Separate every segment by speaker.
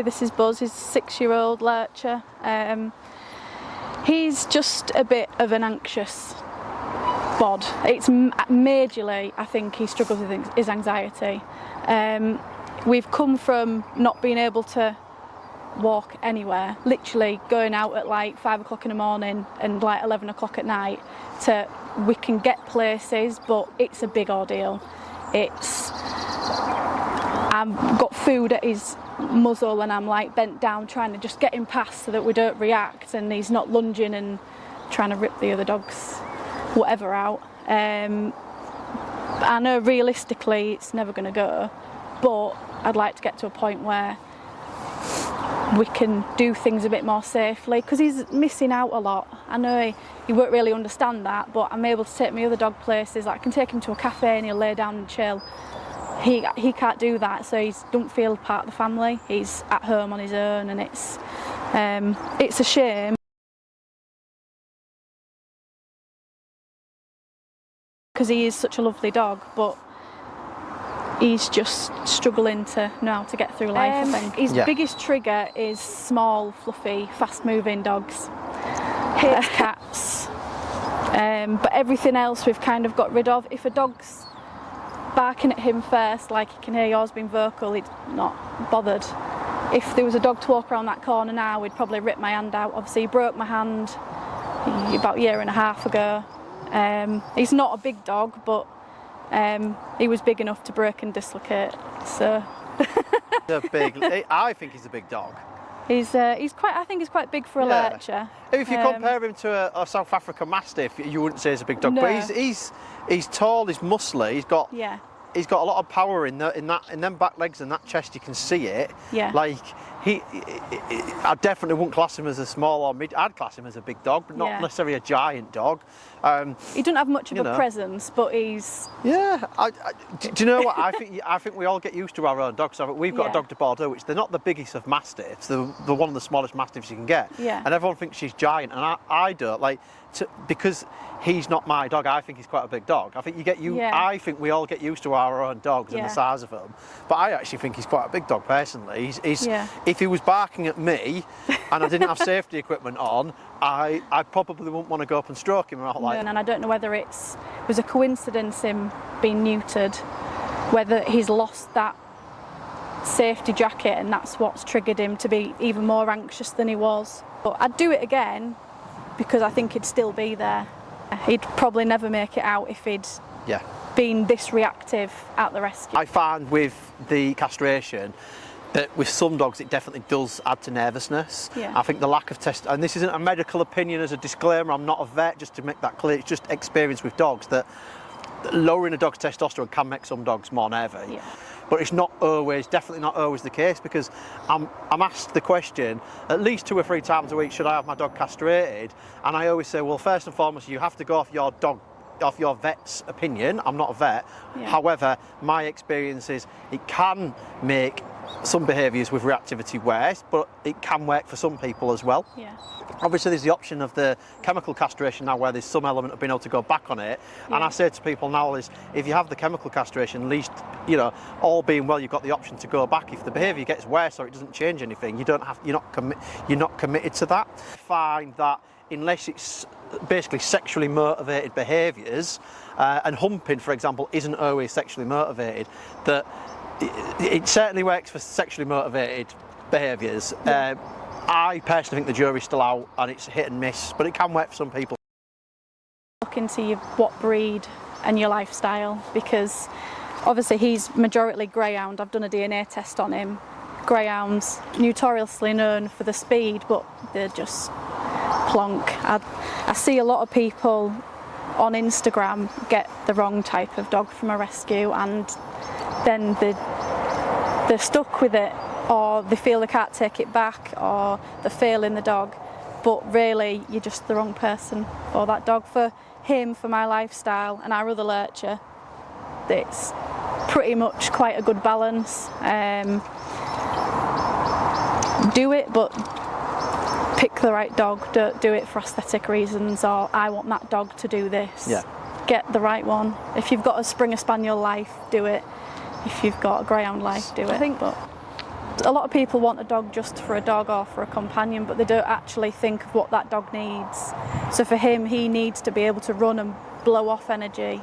Speaker 1: This is Buzz, he's a 6-year-old Lurcher. He's just a bit of an anxious bod. It's majorly, I think, he struggles with his anxiety. We've come from not being able to walk anywhere, literally going out at like 5 o'clock in the morning and like 11 o'clock at night, to we can get places, but it's a big ordeal. I've got food at his muzzle and I'm like bent down trying to just get him past so that we don't react, and he's not lunging and trying to rip the other dog's whatever out. I know realistically it's never going to go, but I'd like to get to a point where we can do things a bit more safely, because he's missing out a lot. I know he won't really understand that, but I'm able to take my other dog places. Like I can take him to a cafe and he'll lay down and chill. He can't do that, so he don't feel part of the family. He's at home on his own, and it's a shame, because he is such a lovely dog, but he's just struggling to know how to get through life, I think. His biggest trigger is small, fluffy, fast-moving dogs. Hates cats, but everything else we've kind of got rid of. If a dog's barking at him first, like he can hear yours being vocal, he's not bothered. If there was a dog to walk around that corner now, he'd probably rip my hand out. Obviously, he broke my hand about a year and a half ago. He's not a big dog, but he was big enough to break and dislocate. So
Speaker 2: I think he's a big dog.
Speaker 1: He's quite. I think he's quite big for a Lurcher.
Speaker 2: If you compare him to a South African Mastiff, you wouldn't say he's a big dog. No. But he's tall, he's muscly, he's got a lot of power in them back legs and that chest. You can see it. Yeah. Like I definitely wouldn't class him as a small or mid. I'd class him as a big dog, but not necessarily a giant dog.
Speaker 1: He doesn't have much of a presence, but he's.
Speaker 2: Yeah. Do you know what? I think we all get used to our own dogs. We've got a dog to Bordeaux, which they're not the biggest of mastiffs. They're one of the smallest mastiffs you can get. Yeah. And everyone thinks she's giant, and I don't like. Because he's not my dog, I think he's quite a big dog. I think I think we all get used to our own dogs and the size of them. But I actually think he's quite a big dog personally. If he was barking at me and I didn't have safety equipment on, I probably wouldn't want to go up and stroke him.
Speaker 1: And I don't know whether it was a coincidence him being neutered, whether he's lost that safety jacket and that's what's triggered him to be even more anxious than he was. But I'd do it again, because I think he'd still be there. He'd probably never make it out if he'd been this reactive at the rescue.
Speaker 2: I find with the castration that with some dogs it definitely does add to nervousness. Yeah. I think the lack of and this isn't a medical opinion, as a disclaimer, I'm not a vet, just to make that clear, it's just experience with dogs that lowering a dog's testosterone can make some dogs more nervy. Yeah. But it's definitely not always the case, because I'm asked the question at least 2 or 3 times a week, should I have my dog castrated? And I always say, well, first and foremost, you have to go off your vet's opinion. I'm not a vet. Yeah. However, my experience is it can make some behaviours with reactivity worse, but it can work for some people as well. Yeah. Obviously there's the option of the chemical castration now, where there's some element of being able to go back on it. Yeah. And I say to people now is, if you have the chemical castration, at least, all being well, you've got the option to go back. If the behaviour gets worse or it doesn't change anything, you're not committed to that. I find that unless it's basically sexually motivated behaviours, and humping, for example, isn't always sexually motivated, that it certainly works for sexually motivated behaviours. Yeah. I personally think the jury's still out and it's hit and miss, but it can work for some people.
Speaker 1: Look into what breed and your lifestyle, because obviously he's majority greyhound. I've done a DNA test on him. Greyhounds, notoriously known for the speed, but they're just plonk. I see a lot of people on Instagram get the wrong type of dog from a rescue, and then they're stuck with it, or they feel they can't take it back, or they're failing the dog. But really, you're just the wrong person for that dog. For him, for my lifestyle, and our other Lurcher, it's pretty much quite a good balance. Do it, but pick the right dog. Don't do it for aesthetic reasons, or I want that dog to do this. Yeah. Get the right one. If you've got a Springer Spaniel life, do it. If you've got a Greyhound life, do it. I think A lot of people want a dog just for a dog or for a companion, but they don't actually think of what that dog needs. So for him, he needs to be able to run and blow off energy,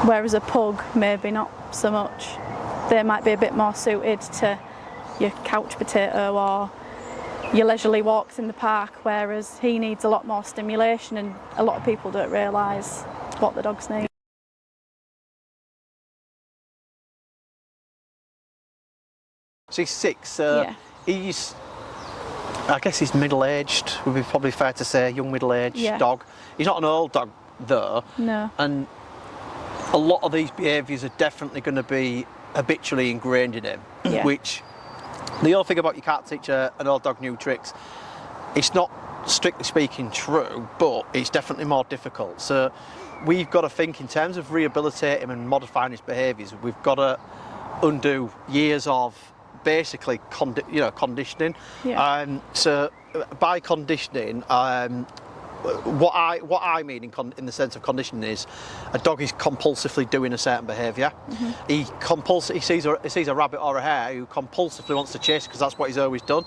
Speaker 1: whereas a pug maybe not so much. They might be a bit more suited to your couch potato or your leisurely walks in the park, whereas he needs a lot more stimulation, and a lot of people don't realise what the dogs need.
Speaker 2: So he's 6,
Speaker 1: Yeah.
Speaker 2: I guess he's middle-aged, would be probably fair to say, young middle-aged dog. He's not an old dog though.
Speaker 1: No.
Speaker 2: And a lot of these behaviours are definitely going to be habitually ingrained in him, which the whole thing about you can't teach an old dog new tricks, it's not strictly speaking true, but it's definitely more difficult. So we've got to think in terms of rehabilitating him and modifying his behaviours, we've got to undo years of basically conditioning. So by conditioning, what I mean in the sense of conditioning is a dog is compulsively doing a certain behaviour. He sees a rabbit or a hare who compulsively wants to chase because that's what he's always done.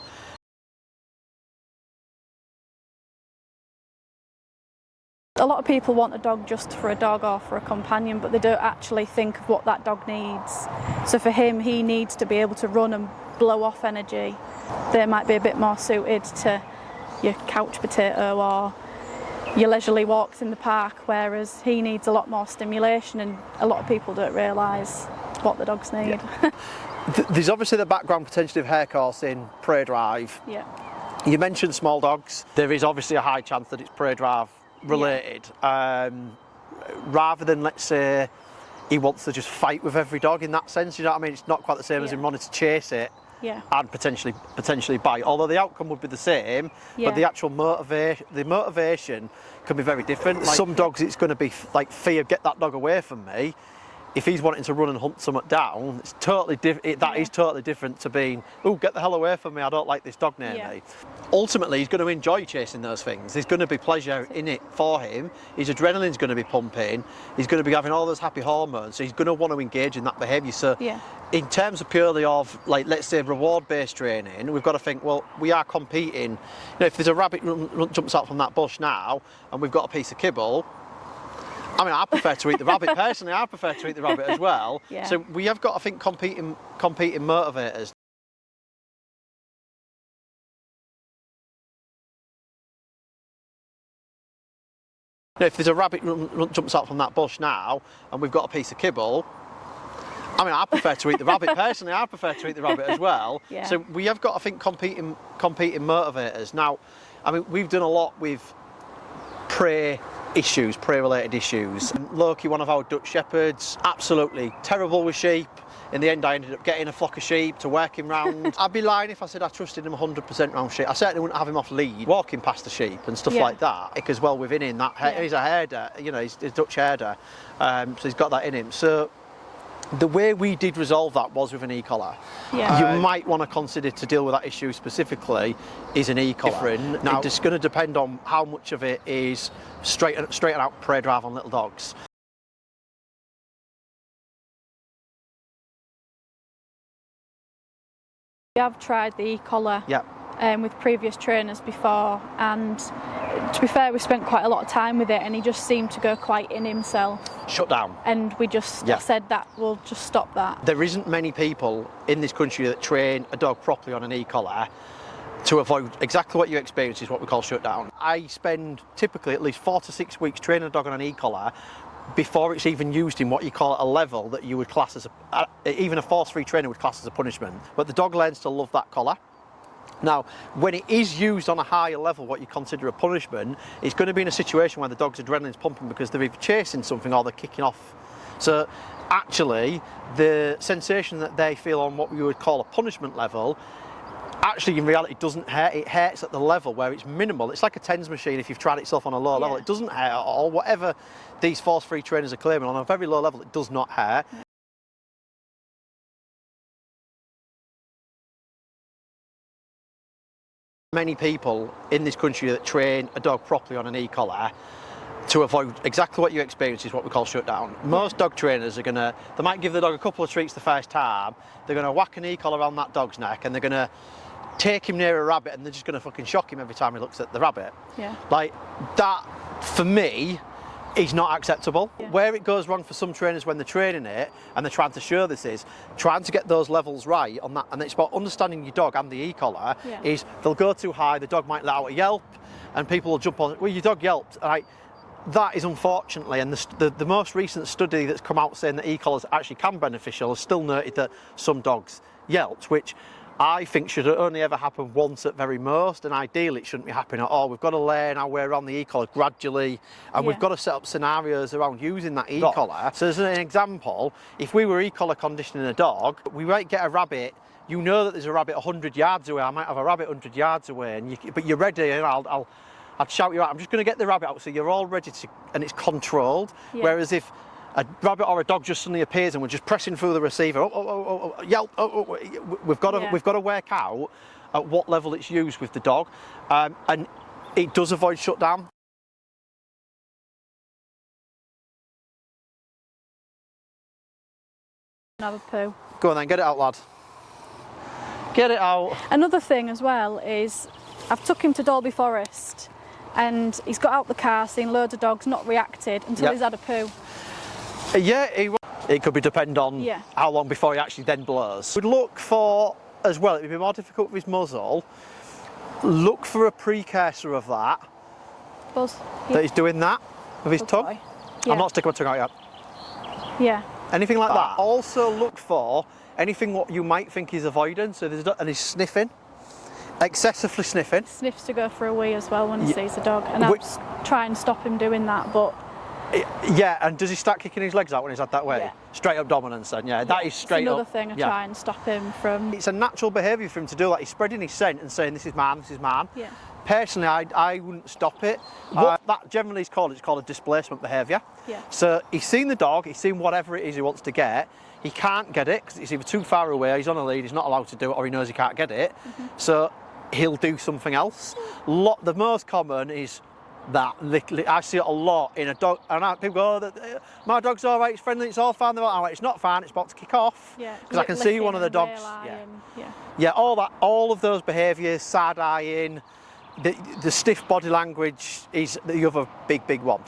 Speaker 1: A lot of people want a dog just for a dog or for a companion, but they don't actually think of what that dog needs. So for him, he needs to be able to run and blow off energy. They might be a bit more suited to your couch potato or your leisurely walks in the park, whereas he needs a lot more stimulation, and a lot of people don't realise what the dogs need.
Speaker 2: There's obviously the background potentially of hare coursing, prey drive. You mentioned small dogs. There is obviously a high chance that it's prey drive related, rather than, let's say, he wants to just fight with every dog in that sense. You know what I mean? It's not quite the same as him wanting to chase it and potentially bite. Although the outcome would be the same, but the actual motivation can be very different. Like, some dogs, it's going to be like fear, get that dog away from me. If he's wanting to run and hunt something down, it's totally that is totally different to being, oh, get the hell away from me, I don't like this dog near me. Ultimately, he's going to enjoy chasing those things. There's going to be pleasure in it for him. His adrenaline's going to be pumping. He's going to be having all those happy hormones, so he's going to want to engage in that behaviour. So in terms of purely of, like, let's say reward-based training, we've got to think, well, we are competing. You know, if there's a rabbit jumps out from that bush now and we've got a piece of kibble, I mean, I prefer to eat the rabbit. Personally, I prefer to eat the rabbit as well. So we have got to think competing motivators. You know, if there's a rabbit jumps out from that bush now and we've got a piece of kibble, I mean, I prefer to eat the rabbit. Personally, I prefer to eat the rabbit as well. So we have got to think competing motivators. Now, I mean, we've done a lot with prey-related issues. Loki, one of our Dutch shepherds, absolutely terrible with sheep. In the end, I ended up getting a flock of sheep to work him round. I'd be lying if I said I trusted him 100% round sheep. I certainly wouldn't have him off lead, walking past the sheep and stuff like that, because well within him, he's a herder, you know, he's a Dutch herder, so he's got that in him. So the way we did resolve that was with an e-collar. You might want to consider to deal with that issue specifically is an e-collar. Now, it's going to depend on how much of it is straight out prey drive on little dogs.
Speaker 1: We have tried the e-collar with previous trainers before, and to be fair, we spent quite a lot of time with it, and he just seemed to go quite in himself.
Speaker 2: Shut down.
Speaker 1: And we just said that we'll just stop that.
Speaker 2: There isn't many people in this country that train a dog properly on an e-collar to avoid exactly what you experience, is what we call shutdown. I spend typically at least 4 to 6 weeks training a dog on an e-collar before it's even used in what you call a level that you would class as even a force-free trainer would class as a punishment. But the dog learns to love that collar. Now, when it is used on a higher level, what you consider a punishment, it's going to be in a situation where the dog's adrenaline's pumping because they're either chasing something or they're kicking off. So actually, the sensation that they feel on what we would call a punishment level, actually in reality doesn't hurt. It hurts at the level where it's minimal. It's like a TENS machine if you've tried it yourself on a low level. It doesn't hurt at all. Whatever these force-free trainers are claiming, on a very low level, it does not hurt. Many people in this country that train a dog properly on an e-collar to avoid exactly what you experience is what we call shutdown. Most dog trainers are gonna, they might give the dog a couple of treats the first time, they're gonna whack an e-collar around that dog's neck and they're gonna take him near a rabbit and they're just gonna fucking shock him every time he looks at the rabbit.
Speaker 1: Yeah.
Speaker 2: Like, that, for me, is not acceptable.
Speaker 1: Yeah.
Speaker 2: Where it goes wrong for some trainers when they're training it and they're trying to show this is trying to get those levels right on that, and it's about understanding your dog and the e-collar. Is they'll go too high, the dog might let out a yelp and people will jump on, well, your dog yelped. Right? That is unfortunately, and the most recent study that's come out saying that e-collars actually can be beneficial has still noted that some dogs yelped, which I think should only ever happen once at very most, and ideally it shouldn't be happening at all. We've got to learn our way around the e-collar gradually, and we've got to set up scenarios around using that e-collar. So as an example, if we were e-collar conditioning a dog, we might get a rabbit, you know that there's a rabbit 100 yards away, I might have a rabbit 100 yards away, and but you're ready, and I'd shout you out, I'm just going to get the rabbit out, so you're all ready to, and it's controlled. Whereas if a rabbit or a dog just suddenly appears and we're just pressing through the receiver, yelp, we've got to work out at what level it's used with the dog, and it does avoid shutdown.
Speaker 1: Have a poo.
Speaker 2: Go on then, get it out, lad. Get it out.
Speaker 1: Another thing as well is I've took him to Dalby Forest and he's got out the car, seen loads of dogs, not reacted until he's had a poo.
Speaker 2: Yeah, it could be depend on how long before he actually then blows. We'd look for, as well, it'd be more difficult with his muzzle, look for a precursor of that.
Speaker 1: Buzz.
Speaker 2: That he's doing that with his tongue. I'm not sticking my tongue out yet.
Speaker 1: Yeah.
Speaker 2: Anything like that. Also look for anything what you might think he's avoiding, so and he's sniffing. Excessively sniffing.
Speaker 1: Sniffs to go for a wee as well when he sees the dog, and I'll try and stop him doing that, but...
Speaker 2: Yeah, and does he start kicking his legs out when he's had that way?
Speaker 1: Yeah.
Speaker 2: Straight up dominance then, that is straight
Speaker 1: another
Speaker 2: up.
Speaker 1: thing I try and stop him from...
Speaker 2: It's a natural behaviour for him to do that. He's spreading his scent and saying, this is mine, this is mine.
Speaker 1: Yeah.
Speaker 2: Personally, I wouldn't stop it. That generally is called, it's called a displacement behaviour.
Speaker 1: Yeah.
Speaker 2: So he's seen the dog, he's seen whatever it is he wants to get, he can't get it because it's either too far away, he's on a lead, he's not allowed to do it, or he knows he can't get it. So he'll do something else. The most common is that. I see it a lot in a dog, and people go, my dog's all right, it's friendly, it's all fine. They're all right, it's not fine, it's about to kick off.
Speaker 1: Yeah.
Speaker 2: Because I can see one of the dogs. All of those behaviours, side eyeing, the stiff body language is the other big one.